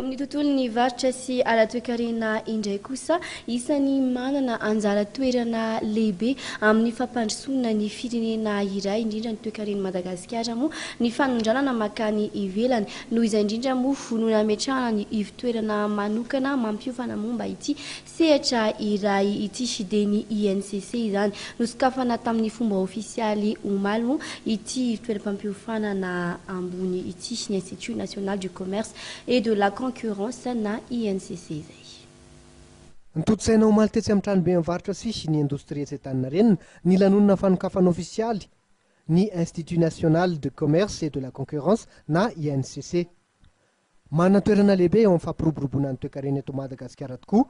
Amin'ny tontolon'ny varotra sy ala toekarena indray kosa isany manana anjara toerana lehibe amin'ny fampandrosoana ny firenena iray indrindra ny toekareny Madagasikara moa ny fanondranana makany ivelany noho izay indrindra moa vonoana ametrahana ny ivitoerana manokana mampiofana momba ity sehatra iray ity sideny INCC izany nosokafana tamin'ny fomba ofisialy omaly moa ity ivitoeram-pampiofana ambony ity ny Institut National du Commerce et de la Concurrence na INCC izay. Notontosaina omaly tetsy amin'ny tranoben'ny varotra sy ny indostria tsy Antaninarenina ny lanonana fanokafana ofisialy ny Institut National du Commerce et de la Concurrence na INCC. Manana toerana lehibe eo amin'ny fampiroboroboana ny toekarena eto Madagasikara tokoa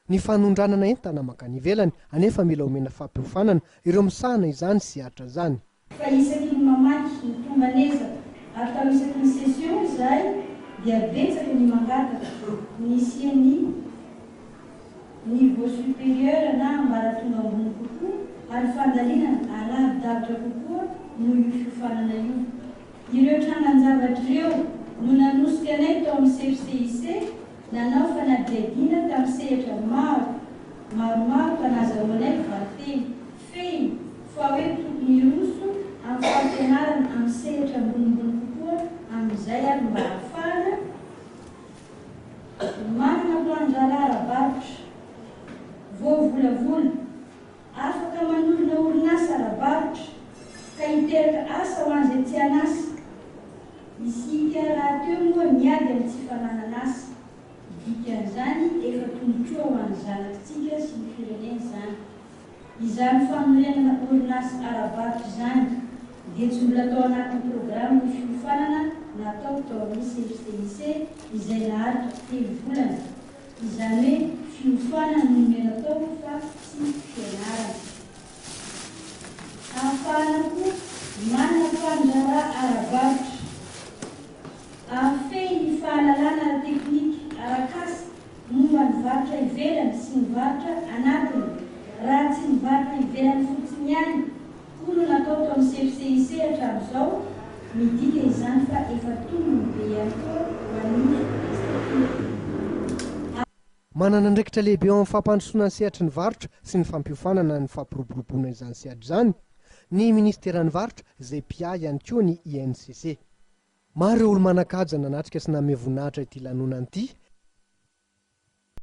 ny fanondranana entana makany ivelany anefa mila omena fampiofanana ireo misahana izany sy hatra zany. Fa isaky ny mamaky ny tombaneza atao isaky ny session izay dia betsaka ny mangataka nisy ny niveau supérieur na ambaratonga ambony kokoa ary fandalinana alavidavitra kokoa noho io fiofanana io. Ireo trangan-javatra ireo no nanosika anay tao amin'ny CFCIC nanao fanadihadiana tamin'ny sehatra maromaro mpanazahonay vateny feny fa hoe tokony roso amin'ny fampianarana amin'ny sehatra ambonimbony kokoa amin'izay ary mba hafana manana mpanjara ara-barotra voavolavola afaka manolona orinasa ara-barotra ka hiteraka asa ho an'izay tsy anasa isika raha teo moa miady amin'ny tsy fananana asa dikan'izany efa tombotroa ho an'ny zanakitsika sy ny firenena izany. Izany fanolorana orinasa ara-barotra izany dia tsy mbola tao anatin'ny programme ny fiofanana natao tao amin'ny CFCIC izay naharitra 3 volana. Izany hoe fiofanana no mena tao fa tsy fianarana. Ahafahana koa manana fanjara ara-barotra ahafehy ny fahalalana teknika arak'asa momba ny varotra ivelany sy ny varotra anatiny. Raha tsy ny varotra ivelany fotsiny ihany koa no natao tao amin'ny CFCIC hatramin'izao midika izany fa efa tombony be ihany koa manindry manana andraikitra lehibe eo amin'ny fampandrosoana ny sehatry ny varotra sy ny fampiofanana ny fampiroboroboana izany sehatra izany ny ministeran'ny varotra izay pia ihany koa ny INCC. Maro ireo olo manan-kaja nanatrika sy nanome voninahitra ity lanonana ity